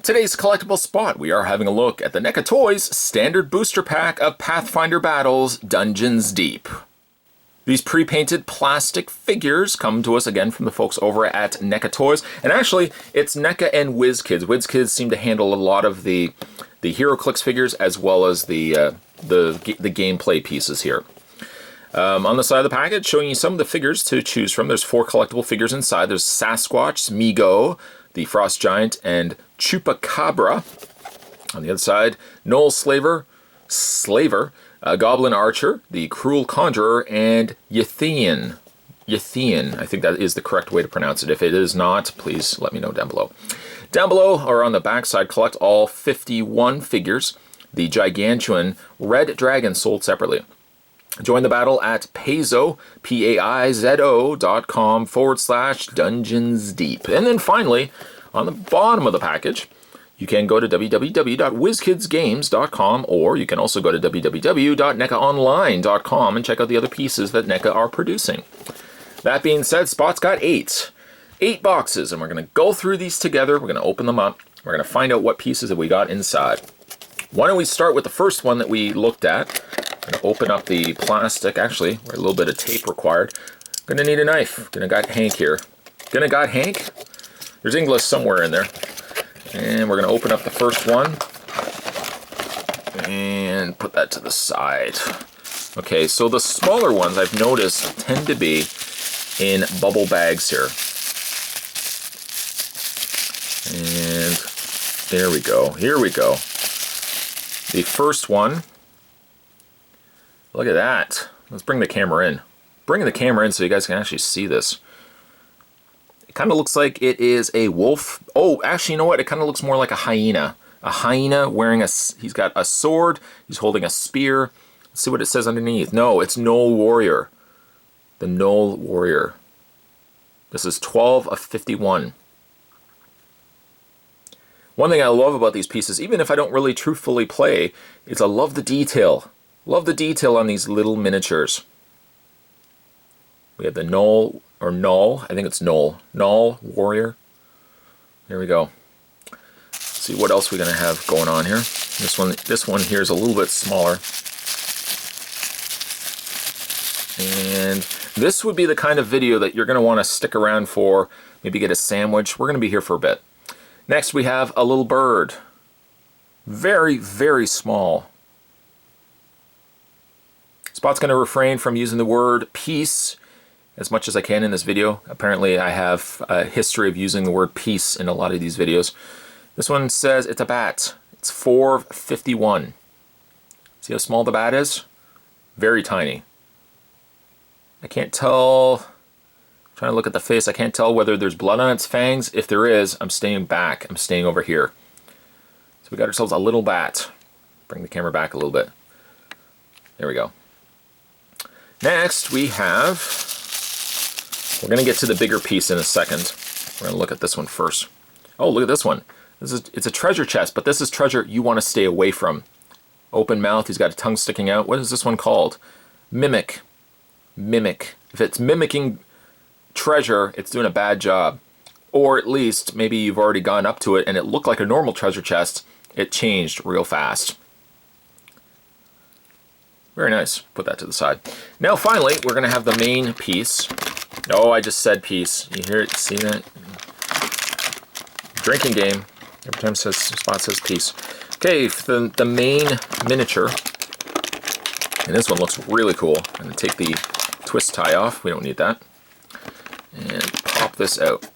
Today's collectible spot, we are having a look at the NECA Toys Standard Booster Pack of Pathfinder Battles Dungeons Deep. These pre-painted plastic figures come to us again from the folks over at NECA Toys. And actually, it's NECA and WizKids. WizKids seem to handle a lot of the HeroClix figures as well as the gameplay pieces here. On the side of the package, showing you some of the figures to choose from. There's 4 collectible figures inside. There's Sasquatch, Smeagol, the Frost Giant, and Chupacabra. On the other side, Noel Slaver, Goblin Archer, the Cruel Conjurer, and Ythian. Ythian, I think that is the correct way to pronounce it. If it is not, please let me know down below. Down below, or on the back side, collect all 51 figures. The Gigantuan Red Dragon sold separately. Join the battle at Paizo, paizo.com/dungeonsdeep. And then finally, on the bottom of the package, you can go to www.wizkidsgames.com, or you can also go to www.necaonline.com and check out the other pieces that NECA are producing. That being said, Spot's got 8 boxes, and we're going to go through these together. We're going to open them up. We're going to find out what pieces that we got inside. Why don't we start with the first one that we looked at. I'm going to open up the plastic. Actually, a little bit of tape required. Going to need a knife. Gonna got Hank here. Gonna got Hank. There's English somewhere in there. And we're going to open up the first one and put that to the side. Okay, so the smaller ones I've noticed tend to be in bubble bags here. And there we go. Here we go. The first one. Look at that. Let's bring the camera in. Bring the camera in so you guys can actually see this. It kind of looks like it is a wolf. Oh, actually, you know what? It kind of looks more like a hyena. A hyena wearing he's got a sword. He's holding a spear. Let's see what it says underneath. No, it's Knoll Warrior. The Knoll Warrior. This is 12 of 51. One thing I love about these pieces, even if I don't really truthfully play, is I love the detail. Love the detail on these little miniatures. We have the Knoll, or Knoll, I think it's Knoll. Knoll Warrior. There we go. Let's see what else we're going to have going on here. This one here is a little bit smaller. And this would be the kind of video that you're going to want to stick around for. Maybe get a sandwich. We're going to be here for a bit. Next we have a little bird. Very, very small. Spot's going to refrain from using the word peace as much as I can in this video. Apparently I have a history of using the word peace in a lot of these videos. This one says it's a bat. It's 451. See how small the bat is? Very tiny. I can't tell, I'm trying to look at the face, I can't tell whether there's blood on its fangs. If there is, I'm staying back. I'm staying over here. So we got ourselves a little bat. Bring the camera back a little bit. There we go. Next we have, we're going to get to the bigger piece in a second. We're going to look at this one first. Oh, look at this one. It's a treasure chest, but this is treasure you want to stay away from. Open mouth, he's got a tongue sticking out. What is this one called? Mimic. Mimic. If it's mimicking treasure, it's doing a bad job. Or at least, maybe you've already gone up to it and it looked like a normal treasure chest. It changed real fast. Very nice. Put that to the side. Now finally, we're going to have the main piece. Oh, I just said piece. You hear it? See that? Drinking game. Every time Spot says piece. Okay, the main miniature. And this one looks really cool. I'm going to take the twist tie off. We don't need that. And pop this out.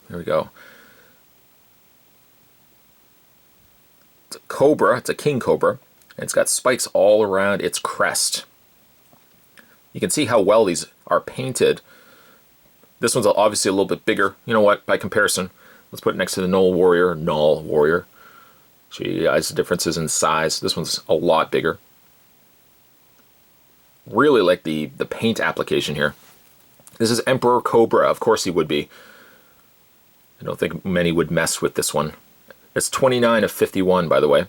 There we go. It's a cobra. It's a king cobra. And it's got spikes all around its crest. You can see how well these are painted. This one's obviously a little bit bigger. You know what? By comparison, let's put it next to the Knoll Warrior. Knoll Warrior. Show you guys the differences in size. This one's a lot bigger. Really like the paint application here. This is Emperor Cobra. Of course he would be. I don't think many would mess with this one. It's 29 of 51, by the way.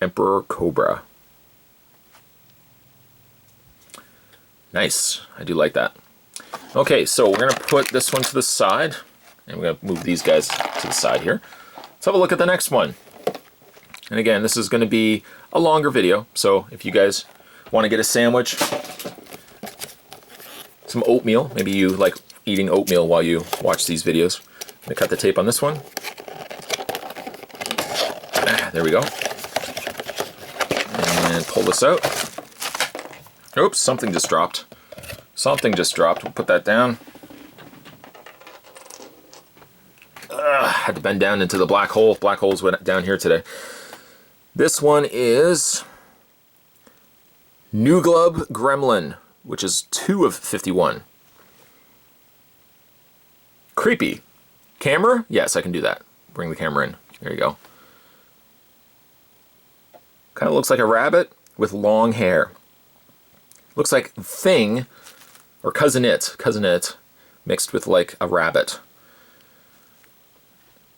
Emperor Cobra. Nice. I do like that. Okay, so we're going to put this one to the side. And we're going to move these guys to the side here. Let's have a look at the next one. And again, this is going to be a longer video, so if you guys want to get a sandwich, some oatmeal, maybe you like eating oatmeal while you watch these videos. I'm going to cut the tape on this one. There we go. And pull this out. Oops, something just dropped. Something just dropped. We'll put that down. Had to bend down into the black hole. Black holes went down here today. This one is Nuglub Gremlin, which is 2 of 51. Creepy. Camera? Yes, I can do that. Bring the camera in. There you go. Kind of looks like a rabbit with long hair. Looks like Thing, or Cousin It, mixed with like a rabbit.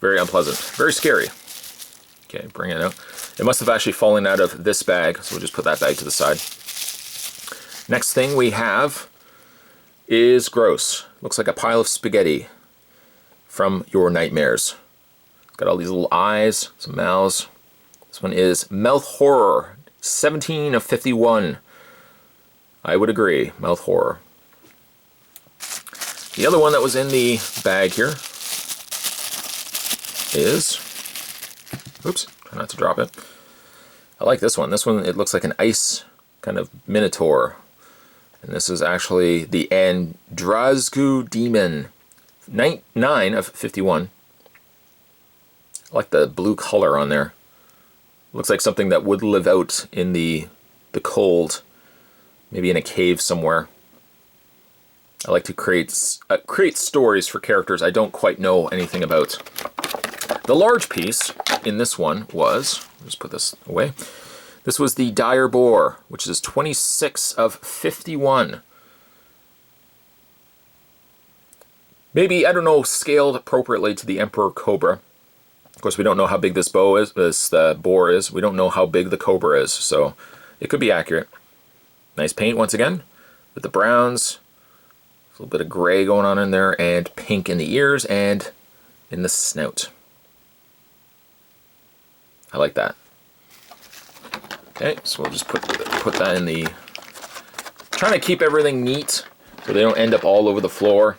Very unpleasant. Very scary. Okay, bring it out. It must have actually fallen out of this bag, so we'll just put that bag to the side. Next thing we have is gross. Looks like a pile of spaghetti from your nightmares. Got all these little eyes, some mouths. This one is Mouth Horror, 17 of 51. I would agree, Mouth Horror. The other one that was in the bag here is, oops, try not to drop it. I like this one. This one, it looks like an ice kind of minotaur. And this is actually the Andrazgu Demon, 9 of 51. I like the blue color on there. Looks like something that would live out in the cold, maybe in a cave somewhere. I like to create stories for characters I don't quite know anything about. The large piece in this one was, I'll just put this away. This was the Dire Boar, which is 26 of 51. Maybe, I don't know, scaled appropriately to the Emperor Cobra. Of course, we don't know how big this boar is. We don't know how big the cobra is, so it could be accurate. Nice paint once again, with the browns. A little bit of gray going on in there, and pink in the ears and in the snout. I like that. Okay, so we'll just put that in the... Trying to keep everything neat so they don't end up all over the floor.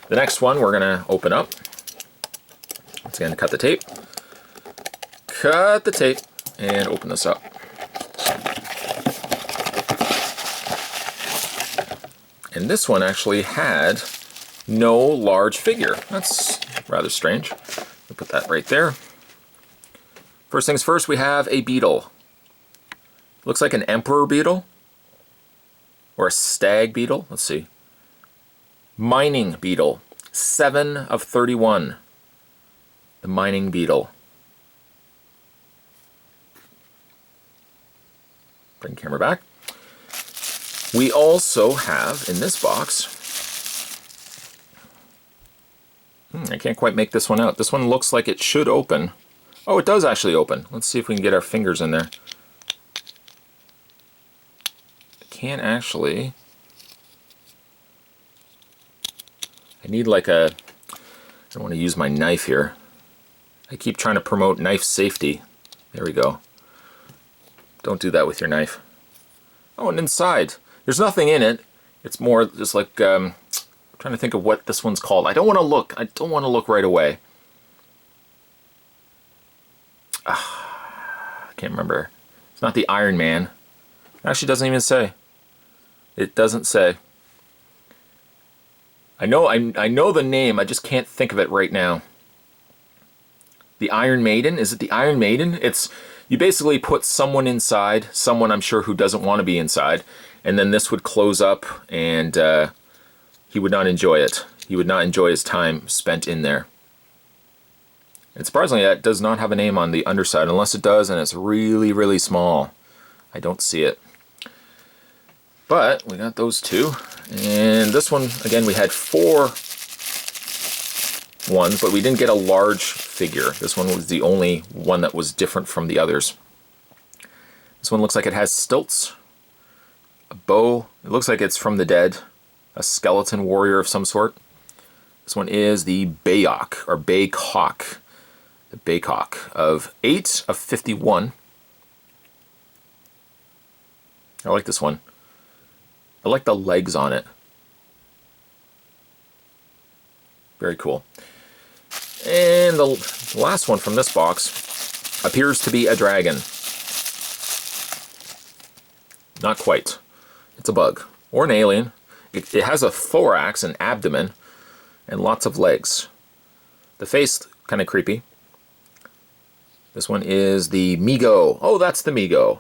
The next one we're going to open up. Once again, cut the tape. Cut the tape and open this up. And this one actually had no large figure. That's rather strange. I'll put that right there. First things first, we have a beetle. Looks like an emperor beetle. Or a stag beetle. Let's see. Mining beetle. 7 of 31. The mining beetle. Bring the camera back. We also have, in this box, I can't quite make this one out. This one looks like it should open. Oh, it does actually open. Let's see if we can get our fingers in there. I can't actually. I need like a, I don't want to use my knife here. I keep trying to promote knife safety. There we go. Don't do that with your knife. Oh, and inside. There's nothing in it. It's more just like, I'm trying to think of what this one's called. I don't want to look. I don't want to look right away. I can't remember. It's not the Iron Man. It actually doesn't even say. It doesn't say. I know the name. I just can't think of it right now. The Iron Maiden? Is it the Iron Maiden? It's, you basically put someone inside, someone I'm sure who doesn't want to be inside, and then this would close up and he would not enjoy it. He would not enjoy his time spent in there. And surprisingly, that does not have a name on the underside, unless it does, and it's really, really small. I don't see it. But we got those two. And this one, again, we had 4 ones, but we didn't get a large figure. This one was the only one that was different from the others. This one looks like it has stilts, a bow. It looks like it's from the dead, a skeleton warrior of some sort. This one is the Bayok, or Baycock. The Baycock of 8 of 51. I like this one. I like the legs on it. Very cool. And the last one from this box appears to be a dragon. Not quite. It's a bug. Or an alien. It has a thorax and abdomen and lots of legs. The face, kind of creepy. This one is the Migo. Oh, that's the Migo.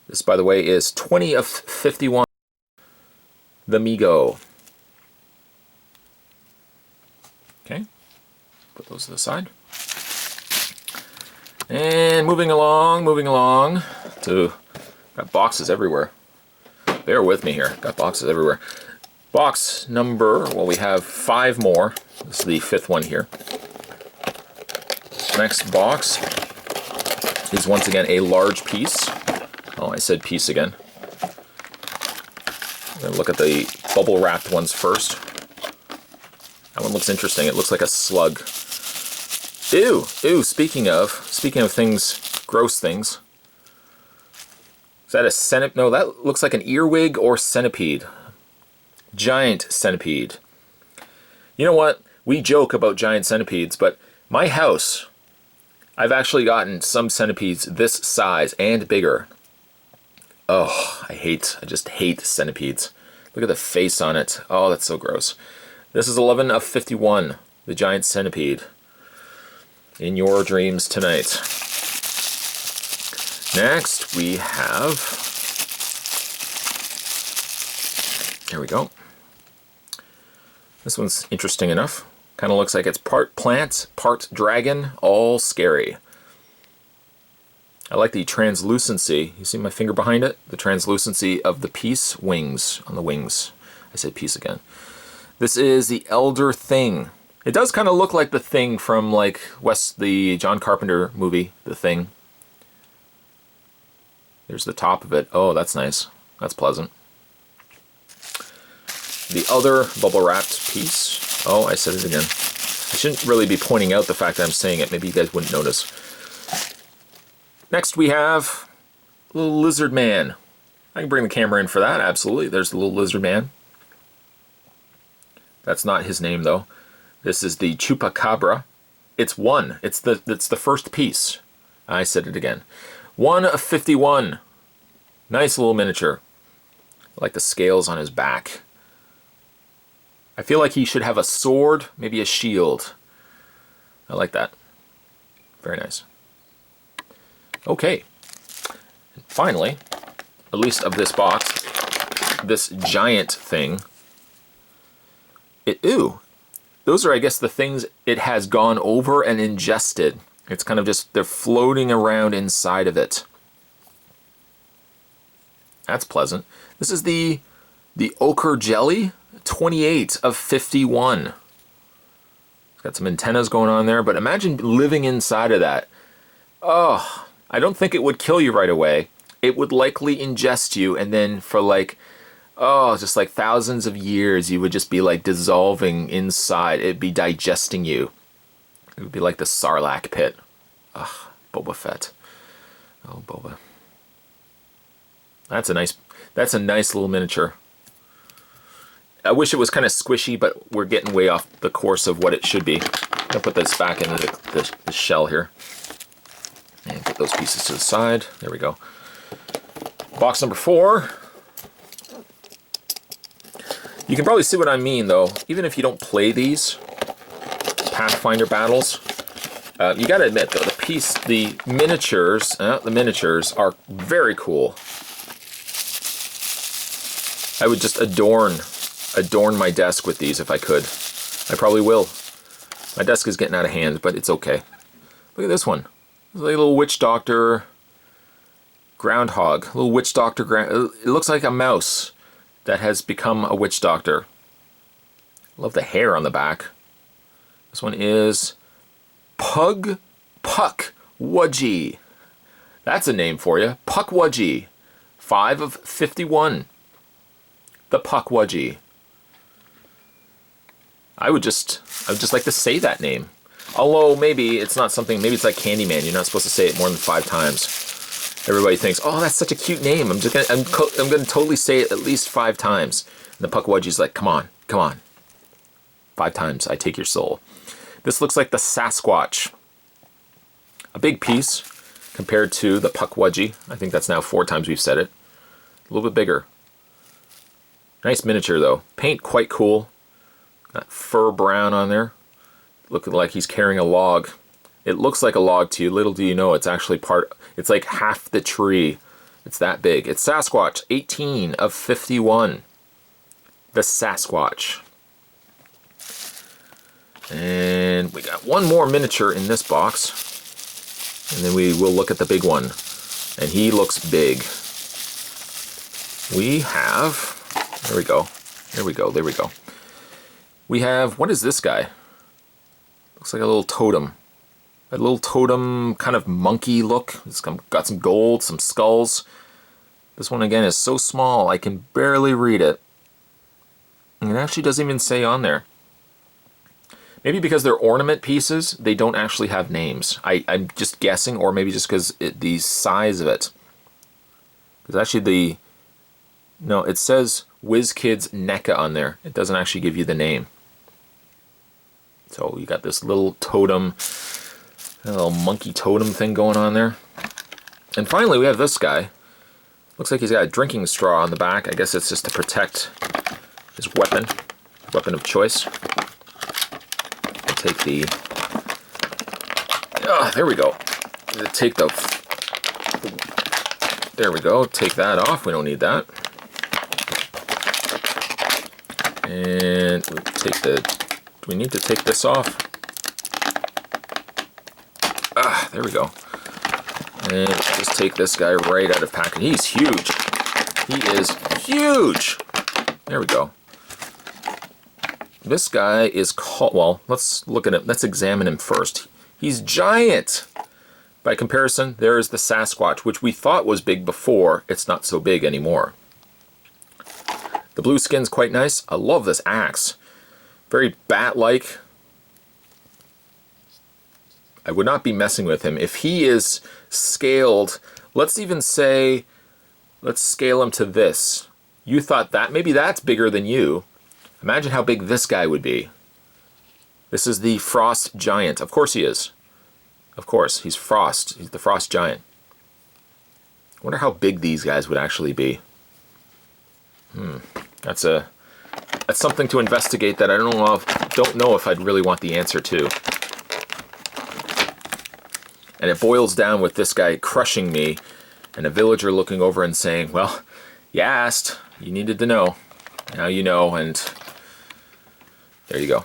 This, by the way, is 20 of 51. The Migo. Okay. Put those to the side. And moving along to... Got boxes everywhere. Bear with me here. Got boxes everywhere. Box number, well, we have 5 more. This is the 5th one here. Next box is once again a large piece. Oh, I said piece again. I'm going to look at the bubble wrapped ones first. That one looks interesting. It looks like a slug. Ew, ew, speaking of things, gross things. Is that a centipede? No, that looks like an earwig or centipede. Giant centipede. You know what? We joke about giant centipedes, but my house, I've actually gotten some centipedes this size and bigger. Oh, I just hate centipedes. Look at the face on it. Oh, that's so gross. This is 11 of 51, the giant centipede. In your dreams tonight. Next, we have... Here we go. This one's interesting enough. Kind of looks like it's part plant, part dragon, all scary. I like the translucency. You see my finger behind it? The translucency of the piece wings, on the wings. I said piece again. This is the Elder Thing. It does kind of look like the Thing from like the John Carpenter movie, The Thing. There's the top of it. Oh, that's nice. That's pleasant. The other bubble wrapped piece. Oh, I said it again. I shouldn't really be pointing out the fact that I'm saying it. Maybe you guys wouldn't notice. Next we have a little lizard man. I can bring the camera in for that, absolutely. There's the little lizard man. That's not his name though. This is the Chupacabra. It's 1. It's the first piece. I said it again. 1 of 51. Nice little miniature. I like the scales on his back. I feel like he should have a sword, maybe a shield. I like that. Very nice. Okay. And finally, at least of this box, this giant thing. Ooh. Those are, I guess, the things it has gone over and ingested. It's kind of just, they're floating around inside of it. That's pleasant. This is the ochre jelly, 28 of 51. It's got some antennas going on there, but imagine living inside of that. Oh, I don't think it would kill you right away. It would likely ingest you, and then for like, oh, just like thousands of years, you would just be like dissolving inside. It'd be digesting you. It would be like the Sarlacc pit. Ugh, Boba Fett. Oh, Boba. That's a nice little miniature. I wish it was kind of squishy, but we're getting way off the course of what it should be. I'm gonna put this back into the shell here. And put those pieces to the side. There we go. Box number 4. You can probably see what I mean though. Even if you don't play these Pathfinder battles, you gotta admit though, the miniatures are very cool. I would just adorn my desk with these if I could. I probably will. My desk is getting out of hand, but it's okay. Look at this one. It's like a little witch doctor groundhog. A little witch doctor it looks like a mouse that has become a witch doctor. Love the hair on the back. This one is Puck Wudgie. That's a name for you. Puck Wudgie. 5 of 51. The Puck Wudgie. I would just like to say that name. Although maybe it's not something, maybe it's like Candyman. You're not supposed to say it more than 5 times. Everybody thinks, oh, that's such a cute name. I'm gonna totally say it at least 5 times. And the Pukwudgie's like, come on, come on. 5 times, I take your soul. This looks like the Sasquatch. A big piece compared to the Pukwudgie. I think that's now 4 times we've said it. A little bit bigger. Nice miniature though. Paint quite cool. Got fur brown on there. Looking like he's carrying a log. It looks like a log to you. Little do you know it's actually it's like half the tree. It's that big. It's Sasquatch, 18 of 51. The Sasquatch. And we got one more miniature in this box. And then we will look at the big one. And he looks big. We have... There we go. There we go. There we go. We have... What is this guy? Looks like a little totem. A little totem kind of monkey look. It's got some gold, some skulls. This one again is so small I can barely read it. And it actually doesn't even say on there. Maybe because they're ornament pieces, they don't actually have names. I'm just guessing, or maybe just because the size of it. It's actually no, it says WizKids NECA on there. It doesn't actually give you the name. So you got this little totem, a little monkey totem thing going on there. And finally we have this guy. Looks like he's got a drinking straw on the back. I guess it's just to protect his weapon of choice. Take the, there we go. Take there we go. Take that off. We don't need that. And we take do we need to take this off? There we go. And just take this guy right out of packaging. He's huge. He is huge. There we go. This guy is called, well, let's look at him. Let's examine him first. He's giant. By comparison, there is the Sasquatch, which we thought was big before. It's not so big anymore. The blue skin's quite nice. I love this axe. Very bat-like. I would not be messing with him. If he is scaled, let's even say, let's scale him to this. You thought that, maybe that's bigger than you. Imagine how big this guy would be. This is the Frost Giant. Of course he is. Of course, he's Frost. He's the Frost Giant. I wonder how big these guys would actually be. That's something to investigate that I don't know if I'd really want the answer to. And it boils down with this guy crushing me and a villager looking over and saying, well, you asked, you needed to know. Now you know, and there you go.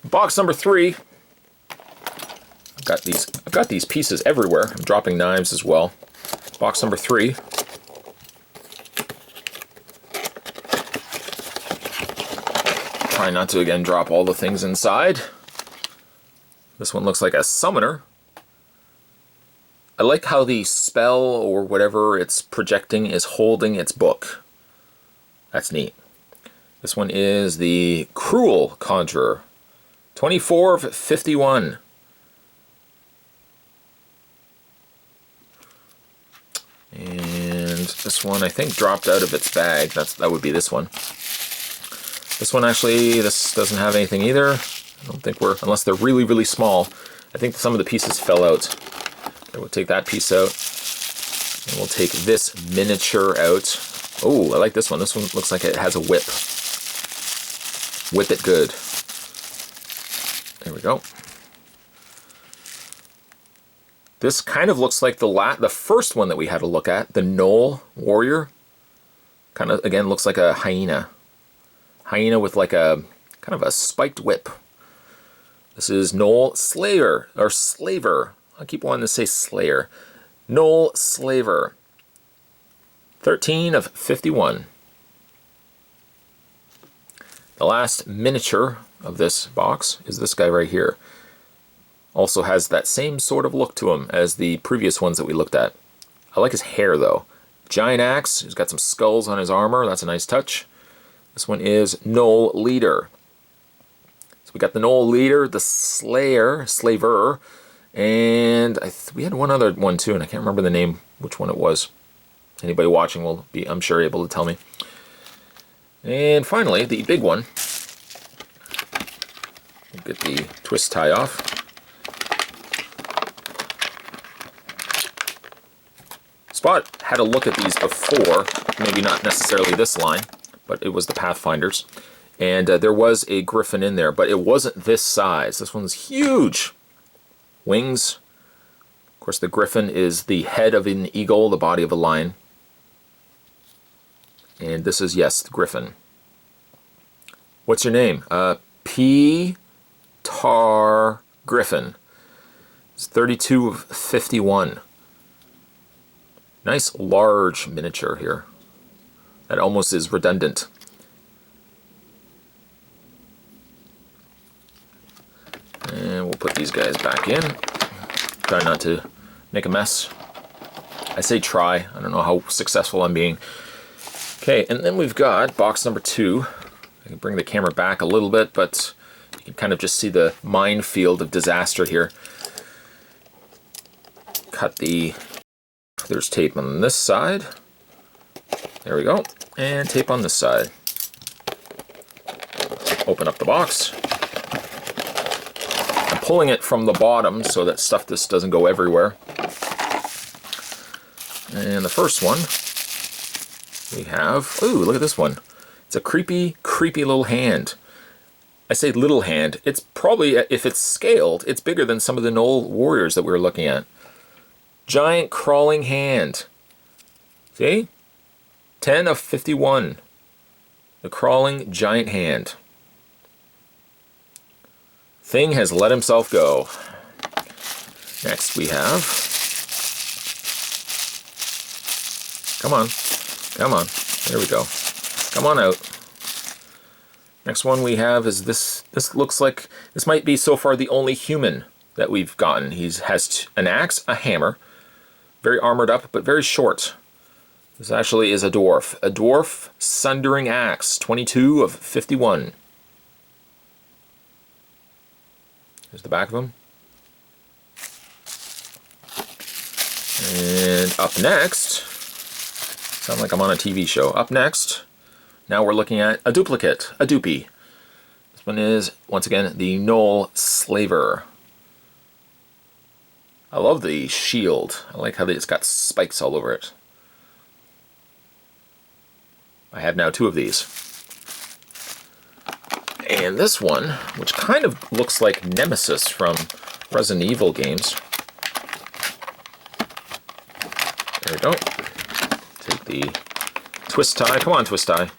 Box number 3. I've got these pieces everywhere. I'm dropping knives as well. Box number 3. Try not to again drop all the things inside. This one looks like a summoner. I like how the spell or whatever it's projecting is holding its book. That's neat. This one is the Cruel Conjurer. 24 of 51. And this one I think dropped out of its bag. That would be this one. This one actually, this doesn't have anything either. I don't think unless they're really, really small. I think some of the pieces fell out. So we'll take that piece out. And we'll take this miniature out. Oh, I like this one. This one looks like it has a whip. Whip it good. There we go. This kind of looks like the first one that we had a look at, the Knoll Warrior. Kind of, again, looks like a hyena. Hyena with like a, kind of a spiked whip. This is Knoll Slayer, or Slaver. I keep wanting to say Slayer. Knoll Slaver. 13 of 51. The last miniature of this box is this guy right here. Also has that same sort of look to him as the previous ones that we looked at. I like his hair though. Giant axe, he's got some skulls on his armor, that's a nice touch. This one is Knoll Leader. We got the Knoll Leader, the Slaver, and we had one other one too, and I can't remember the name, which one it was. Anybody watching will be, I'm sure, able to tell me. And finally, the big one. We'll get the twist tie off. Spot had a look at these before, maybe not necessarily this line, but it was the Pathfinders. And there was a griffin in there, but it wasn't this size. This one's huge. Wings. Of course, the griffin is the head of an eagle, the body of a lion. And this is, yes, the griffin. What's your name? Tar Griffin. It's 32 of 51. Nice large miniature here. That almost is redundant. And we'll put these guys back in. Try not to make a mess. I say try. I don't know how successful I'm being. Okay, and then we've got box number 2. I can bring the camera back a little bit, but you can kind of just see the minefield of disaster here. Cut the... There's tape on this side. There we go. And tape on this side. Open up the box. I'm pulling it from the bottom so that this doesn't go everywhere. And the first one, we have... Ooh, look at this one. It's a creepy, creepy little hand. I say little hand. It's probably, if it's scaled, it's bigger than some of the Knoll Warriors that we were looking at. Giant crawling hand. See? 10 of 51. The crawling giant hand. Thing has let himself go. Next we have... Come on. Come on. There we go. Come on out. Next one we have is this. This looks like... This might be so far the only human that we've gotten. He has an axe, a hammer. Very armored up, but very short. This actually is a dwarf. A dwarf sundering axe, 22 of 51. Here's the back of him. And up next, sound like I'm on a TV show. Up next, now we're looking at a duplicate, a dupie. This one is, once again, the Knoll Slaver. I love the shield. I like how it's got spikes all over it. I have now 2 of these. And this one, which kind of looks like Nemesis from Resident Evil games. There we go. Take the twist tie. Come on, twist tie.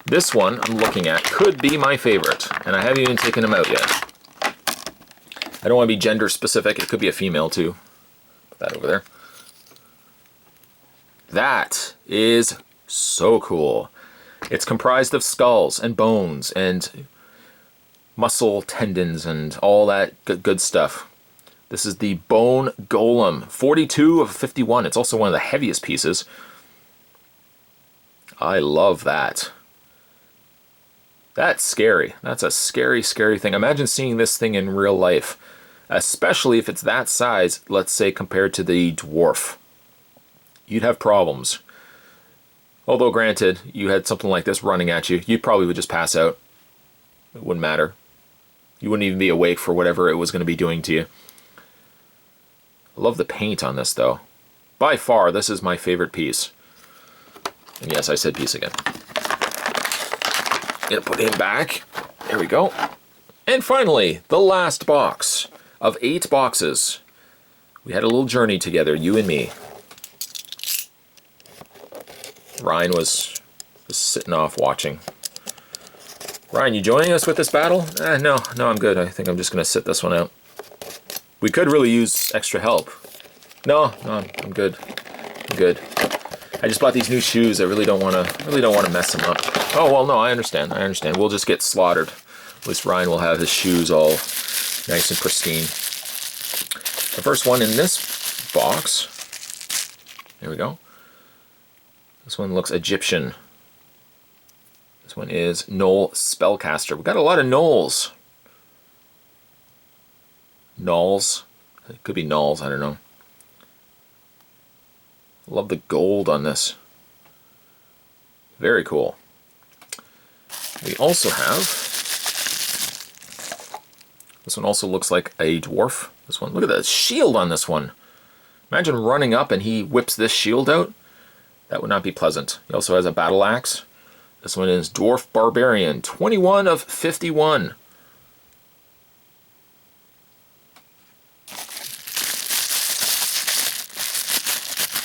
This one I'm looking at could be my favorite, and I haven't even taken him out yet. I don't want to be gender specific. It could be a female too. Put that over there. That is so cool. It's comprised of skulls and bones and muscle tendons and all that good stuff. This is the Bone Golem. 42 of 51. It's also one of the heaviest pieces. I love that. That's scary. That's a scary, scary thing. Imagine seeing this thing in real life. Especially if it's that size, let's say, compared to the dwarf. You'd have problems. Although, granted, you had something like this running at you, you probably would just pass out. It wouldn't matter. You wouldn't even be awake for whatever it was going to be doing to you. I love the paint on this, though. By far, this is my favorite piece. And yes, I said piece again. Gonna put him back. There we go. And finally, the last box of 8 boxes. We had a little journey together, you and me. Ryan was just sitting off watching. Ryan, you joining us with this battle? No, I'm good. I think I'm just going to sit this one out. We could really use extra help. No, I'm good. I'm good. I just bought these new shoes. I really don't want to mess them up. Oh well, no, I understand. We'll just get slaughtered. At least Ryan will have his shoes all nice and pristine. The first one in this box. There we go. This one looks Egyptian. This one is Knoll Spellcaster. We've got a lot of Knolls. Nulls. It could be nulls, I don't know. Love the gold on this. Very cool. We also have, this one also looks like a dwarf. This one, look at the shield on this one. Imagine running up and he whips this shield out. That would not be pleasant. He also has a battle axe. This one is Dwarf Barbarian, 21 of 51.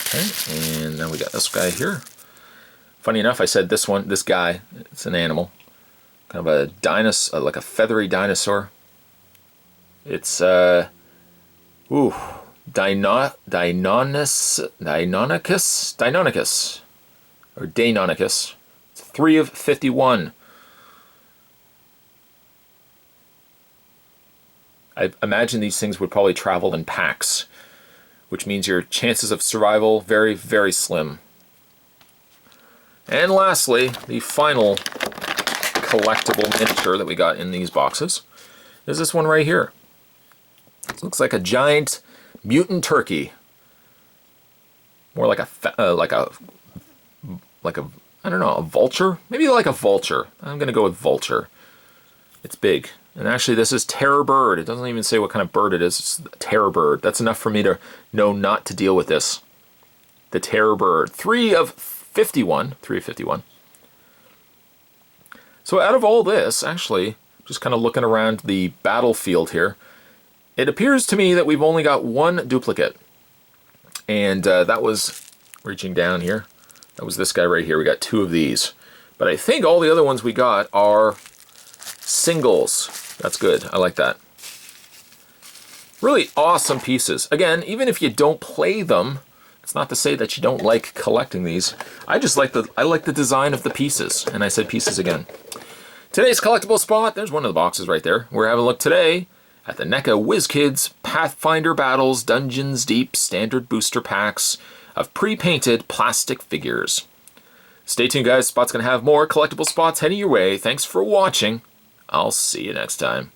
Okay, and then we got this guy here. Funny enough, I said this one, this guy, it's an animal. Kind of a dinosaur, like a feathery dinosaur. It's, Deinonychus, or Deinonychus. It's 3 of 51. I imagine these things would probably travel in packs, which means your chances of survival very, very slim. And lastly, the final collectible miniature that we got in these boxes is this one right here. It looks like a giant mutant turkey. More like a I don't know, a vulture? Maybe like a vulture. I'm gonna go with vulture. It's big. And actually this is terror bird. It doesn't even say what kind of bird it is. It's a terror bird. That's enough for me to know not to deal with this. The terror bird. 3 of 51. 3 of 51. So out of all this, actually, just kind of looking around the battlefield here, it appears to me that we've only got one duplicate. And that was, reaching down here, that was this guy right here. We got 2 of these. But I think all the other ones we got are singles. That's good. I like that. Really awesome pieces. Again, even if you don't play them, it's not to say that you don't like collecting these. I just like the design of the pieces. And I said pieces again. Today's collectible spot, there's one of the boxes right there. We're having a look today at the NECA WizKids Pathfinder Battles Dungeons Deep Standard Booster Packs of pre-painted plastic figures. Stay tuned, guys. Spot's going to have more collectible spots heading your way. Thanks for watching. I'll see you next time.